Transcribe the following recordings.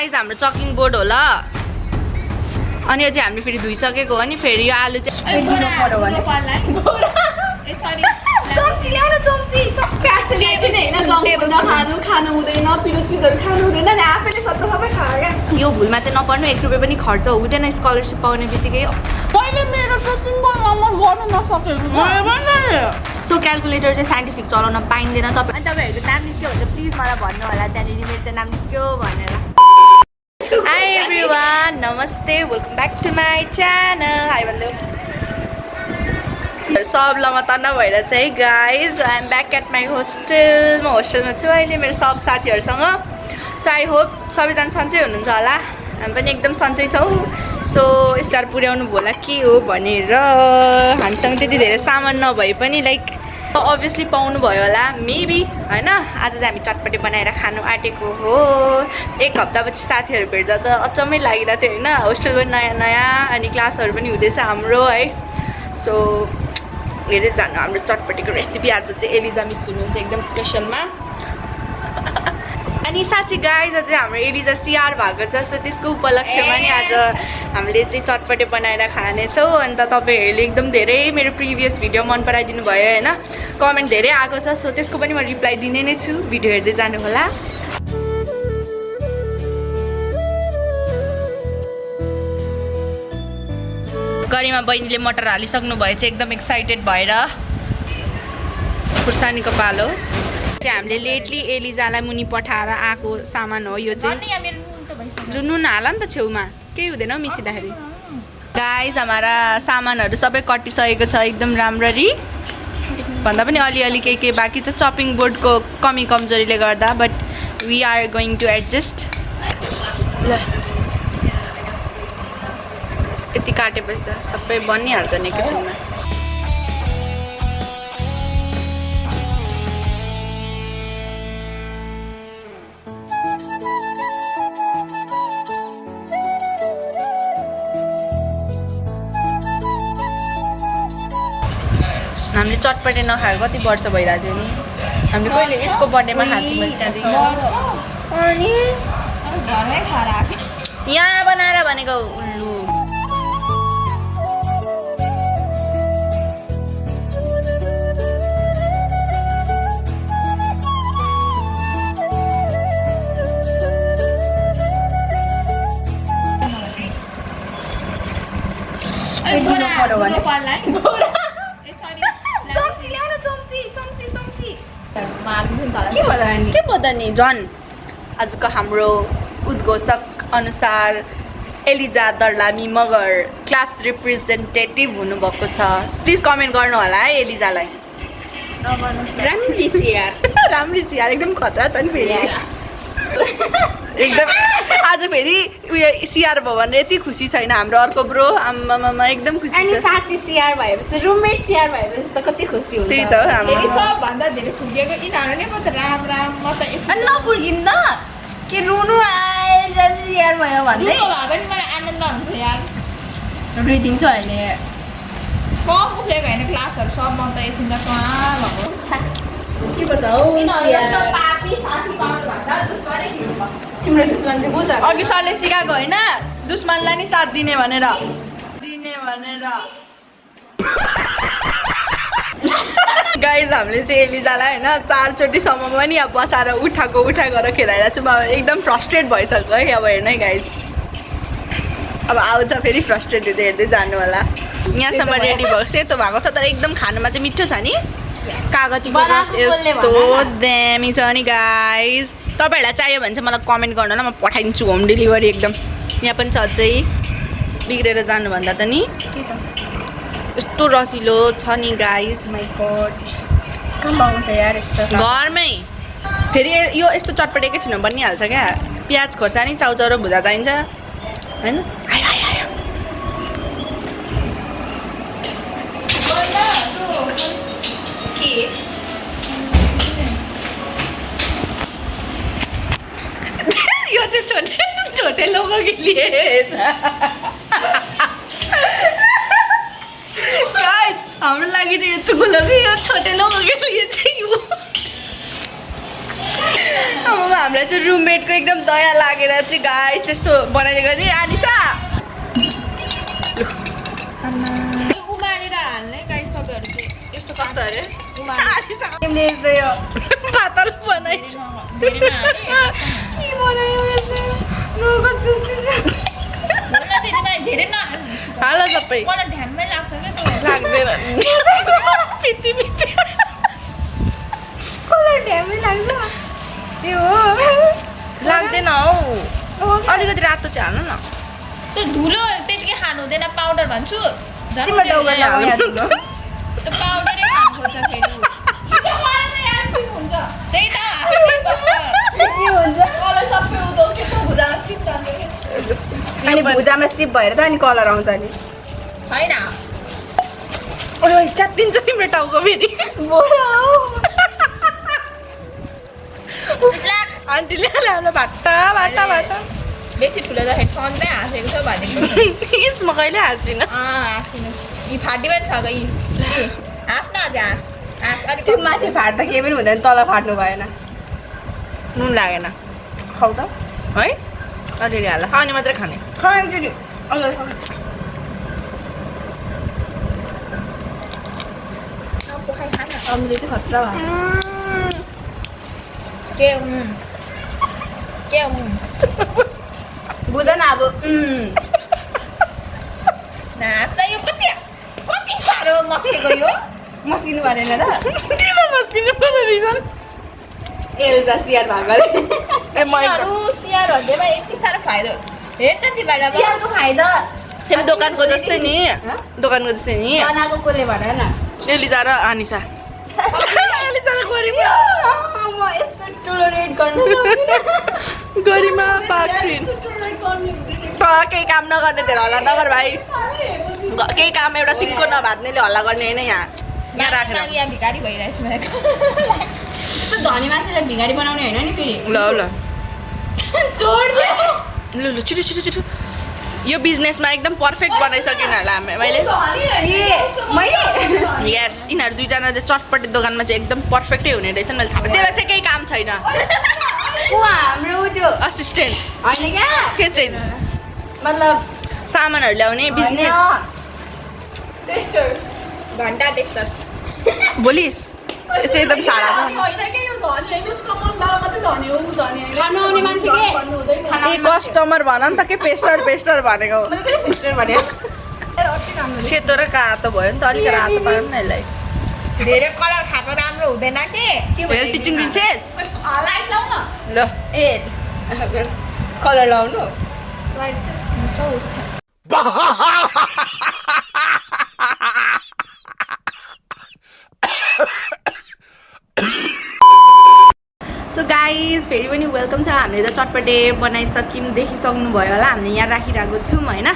Guys हाम्रो चकिङ board हो ल अनि यो चाहिँ हामीले फेरि धुइसकेको हो नि फेरि यो आलु चाहिँ दिनु पर्यो भने चम्ची ल्याउन चम्ची खानु हुँदैन पिरो चिजहरू खानु हुँदैन नि आफैले सबै खायो क्या यो भुलमा चाहिँ नपर्नु 1 रुपैयाँ पनि खर्च हुँदैन स्कलरसिप पाउने बित्तिकै पहिले मेरो त सिङ्गल नम्बर गर्नु नसकेको सो क्यालकुलेटर चाहिँ साइन्टिफिक चलाउन पाइँदैन तपाईँ अनि तपाईँहरूको नाम निस्क्यो भने प्लिज मलाई भन्नु होला त्यहाँनिर मेरो चाहिँ नाम निस्क्यो भनेर हाई एभ्रिवान नमस्ते welcome back to my channel hi भन्दै सब लगातार नभएर चाहिँ guys I am back at my hostel म होस्टेलमा छु अहिले मेरो सब साथीहरूसँग सो आई होप सबैजना सन्चै हुनुहुन्छ होला हामी पनि एकदम सन्चै छौँ सो स्टार पुर्याउनु भयो होला के हो भनेर हामीसँग त्यति धेरै सामान नभए पनि लाइक अभियसली पाउनु भयो होला मेबी होइन आज चाहिँ हामी चटपटे बनाएर खानु आँटेको हो 1 हप्तापछि साथीहरू भेट्दा त अचम्मै लागिरहेको थियो होइन होस्टेल पनि नयाँ नयाँ अनि क्लासहरू पनि हुँदैछ हाम्रो है सो हेर्दै जानु हाम्रो चटपटेको रेसिपी आज चाहिँ एलिजा मिस हुनुहुन्छ एकदम स्पेसलमा अनि साँच्चै गाइज अझै हाम्रो एलिजा सिआर भएको छ सो त्यसको उपलक्ष्यमा नि आज हामीले चाहिँ चटपटे बनाएर खानेछौँ अन्त तपाईँहरूले एकदम धेरै मेरो प्रिभियस भिडियो मन पराइदिनु भयो होइन कमेन्ट धेरै आएको छ सो त्यसको पनि म रिप्लाई दिने नै छु भिडियो हेर्दै जानु होला गरीमा बहिनीले मटर हालिसक्नु भयो चाहिँ एकदम एक्साइटेड भएर खुर्सानीको पालो चाहिँ हामीले लेटली एलिजालाई मुनि पठाएर आएको सामान हो यो चाहिँ नुन हाल नि त छेउमा केही हुँदैन मिसिँदाखेरि गाइस हाम्रा सामानहरू सबै कटिसकेको छ एकदम राम्ररी भन्दा पनि अलिअलि केही बाँकी छ चपिङ बोर्डको कमी कमजोरीले गर्दा but we are going to adjust ल यति काटेपछि त सबै बनिहाल्छ नि एकैछिनमा हामीले चटपटे नखाएको कति वर्ष भइरहेको थियो नि हामीले कहिले यसको बर्थडेमा खाएको अनि यहाँ बनाएर भनेको उल्लु के पता नि झन् आजको हाम्रो उद्घोषक अनुसार Eliza Darlami Magar class representative हुनुभएको छ प्लिज कमेन्ट गर्नु होला है एलिजालाई राम्री सियार एकदम खतरा छ नि फेरि एकदम आज फेरि उयो सिआर भयो भने यति खुसी छैन हाम्रो अर्को ब्रो आमामा एकदम खुसी अनि साथी सिआर भएपछि रुममेट सिआर भएपछि त कति खुसी हुन्छ त्यही त फेरि सबभन्दा धेरै फुर्किएको यिनीहरू नै म त राम म त एकछिन नफुर्किन्न के रुनु आएछ सिआर भयो भन्दै भए पनि मलाई आनन्द हुन्छ यार रुइदिन्छु अहिले कम उफ्रेको होइन क्लासहरू सब म त एकछिन त कहाँ भएको के बताऊ तिम्रो दुश्मन चाहिँ को छ अघि सरले सिकाएको होइन दुश्मनलाई नि साथ दिने भनेर गाइज हामीले चाहिँ एलिजालाई होइन 4 चोटिसम्म पनि अब बसाएर उठा गरेर खेलाइरहेको छु म एकदम फ्रस्ट्रेट भइसक्यो है अब हेर्नु है गाइज अब आउँछ फेरि फ्रस्ट्रेट हुँदै हेर्दै जानु होला यहाँसम्म रेडी भयो सेतो भएको छ तर एकदम खानुमा चाहिँ मिठो छ नि कागतीको रस यस्तो दामी छ नि गाइज तपाईँहरूलाई चाहियो भने चाहिँ मलाई कमेन्ट गर्नु होला म पठाइदिन्छु होम डेलिभरी एकदम यहाँ पनि छ अझै बिग्रेर जानुभन्दा त नि यस्तो रसिलो छ नि गाइज घरमै फेरि यो यस्तो चटपट एकैछिनमा बनिहाल्छ क्या प्याज खोर्सानी चाउचाउ र भुजा चाहिन्छ होइन यो चाहिँ छोटे लोगों के लिए गाइस हाम्रो लागि चाहिँ यो चुलो कि यो छोटे लोगों के लिए चाहिँ यो अब हामीलाई चाहिँ रुममेटको एकदम दया लागेर चाहिँ गाइस त्यस्तो बनाइदिएको नि आनिसा उमालेर हाल्ने गाइस तपाईँहरू चाहिँ यस्तो कस्तो अरे तिमीले यस्तो यो पातल बनाइछ धेरैमा हाले के बनायो यसले रोगो सुस्ती छ होला त्यतिमा धेरै नहाल्नु हाल सबै मलाई ढ्याम्मै लाग्छ के तपाईँ लाग्दैन पिति पिति मलाई ढ्याम्मै लाग्छ ए हो लाग्दैन हौ अलिकति रातो चाहिँ हाल्नु न त्यो धुलो त्यतिकै खानु हुँदैन पाउडर भन्छु तिम्रो टाउको लगाइहाल्नु त्यो पाउडरै खानु खोज्छ फेरि त्यही त हाँस्दै बस्छ के हुन्छ कलर सबै उदो के भुजामा सिप जान्छ अनि भुजामा सिप भएर त अनि कलर आउँछ नि होइन ओइ च्यातिन्छ तिम्रो टाउको फेरि आन्टीले हामीलाई भाटा भाटा भाटा बेसी ठुलो त हेडफोनमै हाँसेको छ भनेको इस म कहिले हाँस्दिनँ हाँसिनुहोस् यी फाटी पनि छ कि हाँस न अझ हाँस हाँस अलिक त्यो माथि फाट्दा केही पनि हुँदैन तल फाट्नु भएन नुन लागेन खाउ त है अलिअलि हाल खाने मात्रै खाने खा एकचोटि अमिले चाहिँ खतरा भयो के बुझ न अब हाँस्न यो कति साह्रो मस्केको यो मस्किनु परेन त किन मस्किनु पर्ने रिजन एल्जा सियार भएकोले तिमीहरू सियार भन्दैमा यति साह्रो फाइदा हेर न तिमीहरूलाई सियारको फाइदा सेम दोकानको जस्तै नि दोकानको जस्तै नि बनाएको कसले भन न एलिजा र आनिसा एलिजा र गरिमा म यस्तो ठुलो रेड गर्नु गरिमा पाक्रिन केही काम नगर्ने धेरै हल्ला नगर भाइ केही काम एउटा सिङ्को नभात्नेले हल्ला गर्ने होइन यहाँ राखेर यहाँ भिखारी भइरहेछु धनी मान्छेलाई भिखारी बनाउने होइन नि फेरि ल ल ल ल छिटो छिटो छिटो यो बिजनेसमा एकदम पर्फेक्ट बनाइसकिन होला मैले यस यिनीहरू दुईजना चाहिँ चटपटे दोकानमा चाहिँ एकदम पर्फेक्टै हुने रहेछन् मैले थाहा त्यसलाई चाहिँ केही काम छैन हाम्रो त्यो असिस्टेन्ट होइन क्या के चाहिँ मतलब सामानहरू ल्याउने बिजनेस टेस्टर घन्टा टेस्टर बोलिस यसो एकदम छाडा छ खानु आउने मान्छे के ए कस्टमर भन नि त के पेस्टर भनेको सेतो र कातो भयो नि त अलिक रातो पायो नि यसलाई धेरै कलर खाएको राम्रो हुँदैन के हेल्थ टिचिङ दिन्छेस् लाइट लाउ न ल ए कलर लाउनु लाइट सो गाइज फेरि पनि वेलकम छ हामीले त चटपटे बनाइसक्यौँ देखिसक्नु भयो होला हामीले यहाँ राखिरहेको छौँ होइन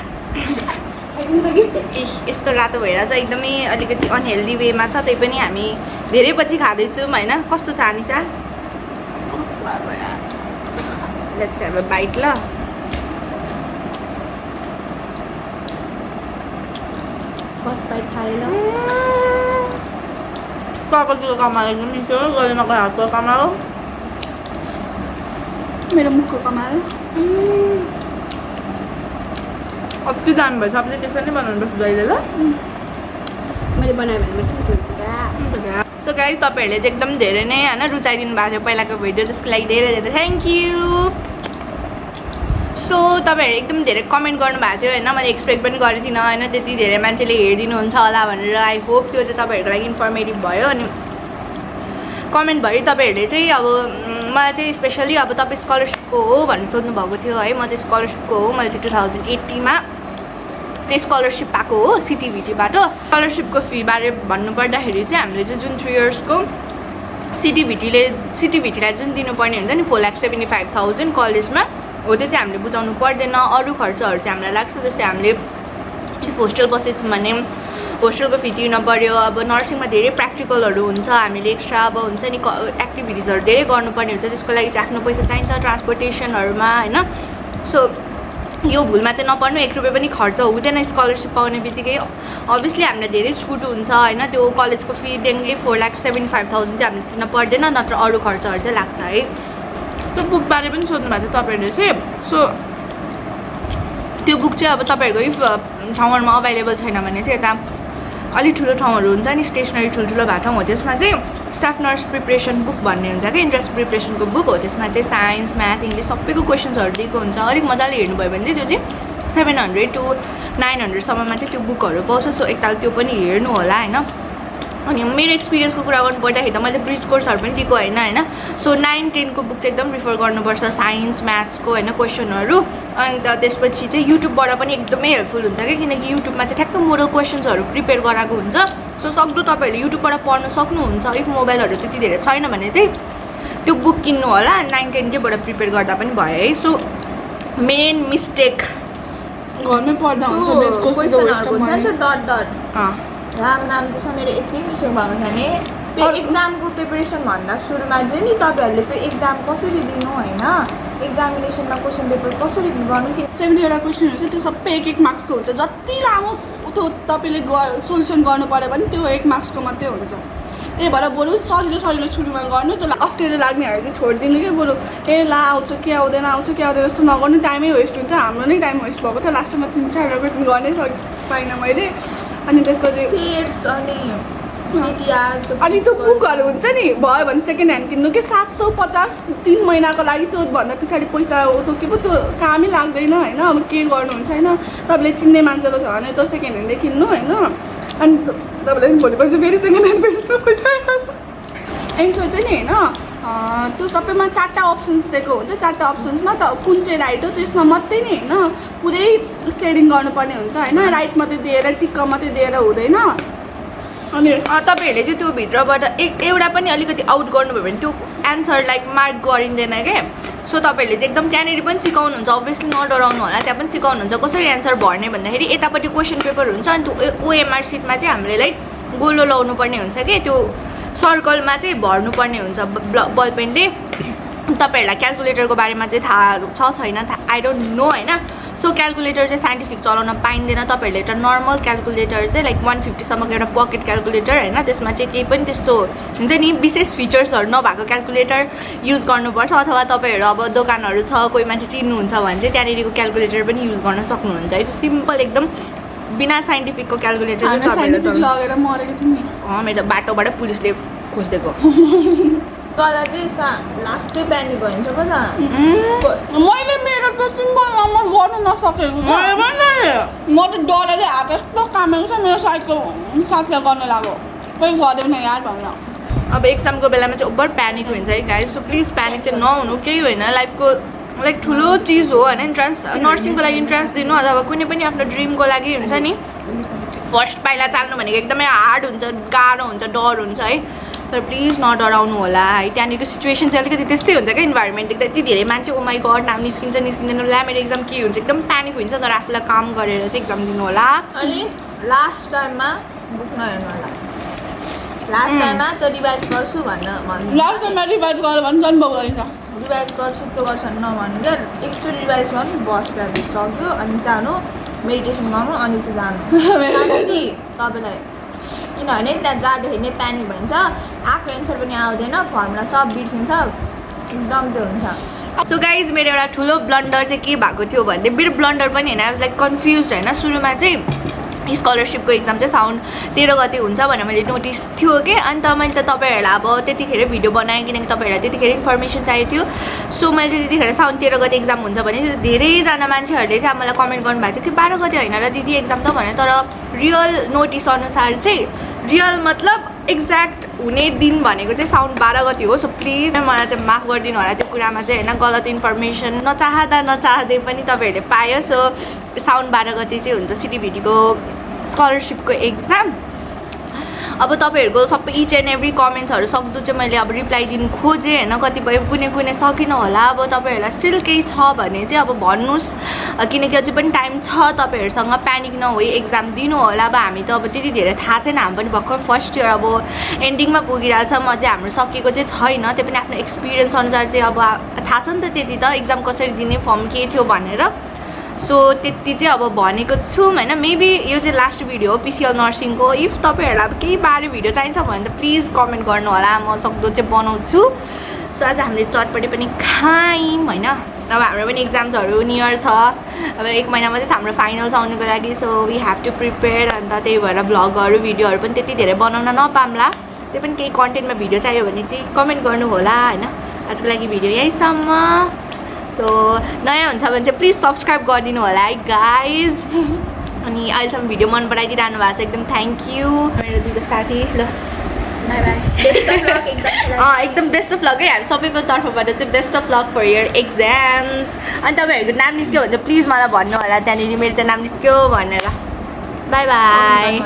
यस्तो रातो भइरहेछ एकदमै अलिकति अनहेल्दी वेमा छ त्यही पनि हामी धेरै पछि खाँदैछौँ होइन कस्तो छ Anisa let's have a bite ल फर्स्ट बाइट खाएँ ल किलो कमाएको नि थियो गरिमाको हातको कमायो मेरो मुखको कमायो अति दामी भएछ अब चाहिँ त्यसरी नै बनाउनुपर्छ जहिले ल मैले बनाएँ भने मात्रै हुन्छ सो गाइस तपाईँहरूले चाहिँ एकदम धेरै नै होइन रुचाइदिनु भएको थियो पहिलाको भिडियो त्यसको लागि धेरै धेरै थ्याङ्क यू सो तपाईँहरू एकदम धेरै कमेन्ट गर्नुभएको थियो होइन मैले एक्सपेक्ट पनि गरेको थिइनँ होइन त्यति धेरै मान्छेले हेरिदिनुहुन्छ होला भनेर आई होप त्यो चाहिँ तपाईँहरूको लागि इन्फर्मेटिभ भयो अनि कमेन्टभरि तपाईँहरूले चाहिँ अब मलाई चाहिँ स्पेसली अब तपाईँ स्कलरसिपको हो भनेर सोध्नु भएको थियो है म चाहिँ स्कलरसिपको हो मैले चाहिँ 2080मा चाहिँ स्कलरसिप पाएको हो CTEVTबाट स्कलरसिपको फीबारे भन्नुपर्दाखेरि चाहिँ हामीले चाहिँ जुन 3 इयर्सको CTEVTलाई जुन दिनुपर्ने हुन्छ नि 4,75,000 कलेजमा हो त्यो चाहिँ हामीले बुझाउनु पर्दैन अरू खर्चहरू चाहिँ हामीलाई लाग्छ जस्तै हामीले इफ होस्टेल बसेछौँ भने होस्टेलको फी तिर्न पऱ्यो अब नर्सिङमा धेरै प्र्याक्टिकलहरू हुन्छ हामीले एक्स्ट्रा अब हुन्छ नि एक्टिभिटिजहरू धेरै गर्नुपर्ने हुन्छ त्यसको लागि चाहिँ आफ्नो पैसा चाहिन्छ ट्रान्सपोर्टेसनहरूमा होइन सो यो भुलमा चाहिँ नपर्नु 1 रुपियाँ पनि खर्च हुँदैन स्कलरसिप पाउने बित्तिकै अभियसली हामीलाई धेरै छुट हुन्छ होइन त्यो कलेजको फी डेङ्गली 4,75,000 चाहिँ हामीले तिर्न पर्दैन नत्र अरू खर्चहरू चाहिँ लाग्छ है त्यो बुकबारे पनि सोध्नु भएको थियो तपाईँहरूले चाहिँ सो त्यो बुक चाहिँ अब तपाईँहरूको इफ ठाउँहरूमा अभाइलेबल छैन भने चाहिँ यता अलिक ठुलो ठाउँहरू हुन्छ नि स्टेसनरी ठुल्ठुलो भएको ठाउँ हो त्यसमा चाहिँ स्टाफ नर्स प्रिपरेसन बुक भन्ने हुन्छ क्या इन्ट्रेन्स प्रिपरेसनको बुक हो त्यसमा चाहिँ साइन्स म्याथ इङ्ग्लिस सबैको क्वेसन्सहरू दिएको हुन्छ अलिक मजाले हेर्नुभयो भने चाहिँ त्यो चाहिँ 700 to 900सम्ममा चाहिँ त्यो बुकहरू पाउँछ सो एकताल त्यो पनि हेर्नु होला होइन अनि मेरो एक्सपिरियन्सको कुरा गर्नु पर्दाखेरि त मैले ब्रिज कोर्सहरू पनि दिएको होइन सो 9-10 को बुक चाहिँ एकदम प्रिफर गर्नुपर्छ साइन्स म्याथ्सको होइन क्वेसनहरू अन्त त्यसपछि चाहिँ युट्युबबाट पनि एकदमै हेल्पफुल हुन्छ क्या किनकि युट्युबमा चाहिँ ठ्याक्क मोडल क्वेसन्सहरू प्रिपेयर गराएको हुन्छ सो सक्दो तपाईँहरूले युट्युबबाट पढ्नु सक्नुहुन्छ इफ मोबाइलहरू त्यति धेरै छैन भने चाहिँ त्यो बुक किन्नु होला 9-10 केबाट प्रिपेयर गर्दा पनि भयो है सो मेन मिस्टेक घरमै पढ्दा हुन्छ bridge course is a West of money Ram त्यसमा मेरो यति मिस्टेक भएको छ नि त्यो एक्जामको प्रिपरेसन भन्दा सुरुमा चाहिँ नि तपाईँहरूले त्यो एक्जाम कसरी दिनु होइन एक्जामिनेसनमा क्वेसन पेपर कसरी गर्नु कि 70वटा क्वेसनहरू चाहिँ त्यो सबै 1-1 मार्क्सको हुन्छ जति लामो त्यो तपाईँले सोल्युसन गर्नु पऱ्यो भने त्यो 1 मार्क्सको मात्रै हुन्छ त्यही भएर बरु सजिलो सुरुमा गर्नु त्यो अप्ठ्यारो लाग्नेहरू चाहिँ छोडिदिनु क्या बरु ए ला आउँछ के आउँदैन जस्तो नगर्नु टाइमै वेस्ट हुन्छ हाम्रो नै टाइम वेस्ट भएको थियो लास्टमा 3-4वटा क्वेसन गर्नै पाइनँ मैले अनि त्यसपछि सेट्स अनि त्यो बुकहरू हुन्छ नि भयो भने सेकेन्ड ह्यान्ड किन्नु कि 750 3 महिनाको लागि त्योभन्दा पछाडि पैसा त्यो के पो त्यो कामै लाग्दैन होइन अब के गर्नुहुन्छ होइन तपाईँले चिन्ने मान्छेको छ भने त्यो सेकेन्ड ह्यान्डै किन्नु होइन अनि तपाईँले भोलि पर्सि फेरि सेकेन्ड ह्यान्ड बेच्नु पैसा खान्छ एन्सो चाहिँ नि होइन त्यो सबैमा 4टा अप्सन्स दिएको हुन्छ 4टा अप्सन्समा त कुन चाहिँ राइट हो त्यसमा मात्रै नि होइन पुरै सेडिङ गर्नुपर्ने हुन्छ होइन राइट मात्रै दिएर टिक्क मात्रै दिएर हुँदैन अनि तपाईँहरूले चाहिँ त्यो भित्रबाट एउटा पनि अलिकति आउट गर्नुभयो भने त्यो एन्सरलाई मार्क गरिँदैन क्या सो तपाईँहरूले चाहिँ एकदम त्यहाँनिर पनि सिकाउनुहुन्छ अभियसली नडराउनु होला त्यहाँ पनि सिकाउनुहुन्छ कसरी एन्सर भर्ने भन्दाखेरि यतापट्टि क्वेसन पेपर हुन्छ अनि त्यो ओएमआर सिटमा चाहिँ हामीले लाइक गोलो लाउनु पर्ने हुन्छ कि त्यो सर्कलमा चाहिँ भर्नुपर्ने हुन्छ बल पेनले तपाईँहरूलाई क्यालकुलेटरको बारेमा चाहिँ थाहा छ छैन आई डोन्ट नो होइन सो क्यालकुलेटर चाहिँ साइन्टिफिक चलाउन पाइँदैन तपाईँहरूले एउटा नर्मल क्यालकुलेटर चाहिँ लाइक 150सम्मको एउटा पकेट क्यालकुलेटर होइन त्यसमा चाहिँ केही पनि त्यस्तो हुन्छ नि विशेष फिचर्सहरू नभएको क्यालकुलेटर युज गर्नुपर्छ अथवा तपाईँहरू अब दोकानहरू छ कोही मान्छे चिन्नुहुन्छ भने चाहिँ त्यहाँनिरको क्यालकुलेटर पनि युज गर्न सक्नुहुन्छ है त्यो सिम्पल एकदम बिना साइन्टिफिकको क्यालकुलेटर लगेर मरेको थिएँ नि मेरो त बाटोबाट पुलिसले खोजिदिएको गर्दा चाहिँ लास्टै प्यानिक भइन्छ पो त मैले मेरो त सिम्पल नम्बर गर्नु नसकेको म त डरेर हात यस्तो कामेको छ मेरो साइडको साथीलाई गर्नु लाग्यो कोही गर्दैन यार भनेर अब एक्जामको बेलामा चाहिँ ओभर प्यानिक हुन्छ है गाइस सो प्लिज प्यानिक चाहिँ नहुनु केही होइन लाइफको लाइक ठुलो चिज हो होइन इन्ट्रान्स नर्सिङको लागि इन्ट्रान्स दिनु अथवा कुनै पनि आफ्नो ड्रिमको लागि हुन्छ नि फर्स्ट पाइला चाल्नु भनेको एकदमै हार्ड हुन्छ गाह्रो हुन्छ डर हुन्छ है तर प्लिज नडराउनु होला है त्यहाँनिरको सिचुएसन चाहिँ अलिकति त्यस्तै हुन्छ क्या इन्भाइरोमेन्ट देख्दा यति धेरै मान्छे ओमाई गड नाम निस्किँदैन ला मेरो एक्जाम के हुन्छ एकदम प्यानिक हुन्छ तर आफूलाई काम गरेर चाहिँ एक्जाम दिनु होला अनि लास्ट टाइममा बुक नहेर्नु होला लास्ट टाइममा त रिभाइज गर्छु लास्ट टाइममा रिभाइज गर्यो भने झन् बौ रहेछ रिभाइज गर्छु त्यो गर्छु नभन्नु क्या एकचोटि रिभाइज गर्नु बस त्यहाँदेखि सक्यो अनि जानु मेडिटेसन गर्नु अनि चाहिँ जानु तपाईँलाई किनभने त्यहाँ जाँदाखेरि नै प्यानिक भइन्छ आएको एन्सर पनि आउँदैन फर्मुला सब बिर्सिन्छ एकदम त्यो हुन्छ सो गाइज मेरो एउटा ठुलो ब्लन्डर चाहिँ के भएको थियो भन्दै मेरो ब्लन्डर पनि होइन आई वाज लाइक कन्फ्युज होइन सुरुमा चाहिँ स्कलरसिपको एक्जाम चाहिँ साउन्ड 13 गते हुन्छ भनेर मैले नोटिस थियो कि अन्त मैले त तपाईँहरूलाई अब त्यतिखेर भिडियो बनाएँ किनकि तपाईँहरूलाई त्यतिखेर इन्फर्मेसन चाहिएको थियो सो मैले चाहिँ त्यतिखेर साउन्ड 13 गते एक्जाम हुन्छ भने धेरैजना मान्छेहरूले चाहिँ मलाई कमेन्ट गर्नुभएको थियो कि 12 गते होइन र दिदी एक्जाम त भने तर रियल नोटिस अनुसार चाहिँ रियल मतलब एक्ज्याक्ट हुने दिन भनेको चाहिँ साउन्ड 12 गते हो सो प्लिज मलाई चाहिँ माफ गरिदिनु होला त्यो कुरामा चाहिँ होइन गलत इन्फर्मेसन नचाहँदै पनि तपाईँहरूले पायो सो साउन्ड 12 गते चाहिँ हुन्छ CTEVT को स्कलरसिपको एक्जाम अब तपाईँहरूको सबै इच एन्ड एभ्री कमेन्ट्सहरू सक्दो चाहिँ मैले अब रिप्लाई दिनु खोजेँ होइन कतिपय कुनै सकिनँ होला अब तपाईँहरूलाई स्टिल केही छ भने चाहिँ अब भन्नुहोस् किनकि अझै पनि टाइम छ तपाईँहरूसँग प्यानिक नहोई एक्जाम दिनु होला अब हामी त अब त्यति धेरै थाहा छैन हामी पनि भर्खर फर्स्ट इयर अब एन्डिङमा पुगिरहेको छ म चाहिँ हाम्रो सकेको चाहिँ छैन त्यो पनि आफ्नो एक्सपिरियन्स अनुसार चाहिँ अब थाहा छ नि त त्यति त एक्जाम कसरी दिने फर्म के थियो भनेर सो त्यति चाहिँ अब भनेको छु होइन मेबी यो चाहिँ लास्ट भिडियो हो PCL नर्सिङको इफ तपाईँहरूलाई अब केही बारे भिडियो चाहिन्छ भने त प्लिज कमेन्ट गर्नु होला म सक्दो चाहिँ बनाउँछु सो आज हामीले चटपटी पनि खायौँ होइन। अब हाम्रो पनि एक्जाम्सहरू नियर छ, अब 1 महिना मात्रै छ हाम्रो फाइनल्स आउनुको लागि। So we have to prepare, अन्त त्यही भएर भ्लगहरू भिडियोहरू पनि त्यति धेरै बनाउन नपाम्ला। त्यो पनि केही कन्टेन्टमा भिडियो चाहियो भने चाहिँ कमेन्ट गर्नु होला होइन। आजको लागि भिडियो यहीँसम्म। सो नयाँ हुन्छ भने चाहिँ प्लिज सब्सक्राइब गरिदिनु होला है गाइज। अनि अहिलेसम्म भिडियो मन पराइदिइरहनु भएको छ, एकदम थ्याङ्क यू। मेरो 2टा साथी ल बाई बाई। एकदम बेस्ट अफ लक है, हामी सबैको तर्फबाट चाहिँ best of luck for your exams. अनि तपाईँहरूको नाम निस्क्यो भने चाहिँ प्लिज मलाई भन्नु होला त्यहाँनिर मेरो चाहिँ नाम निस्क्यो भनेर। By by.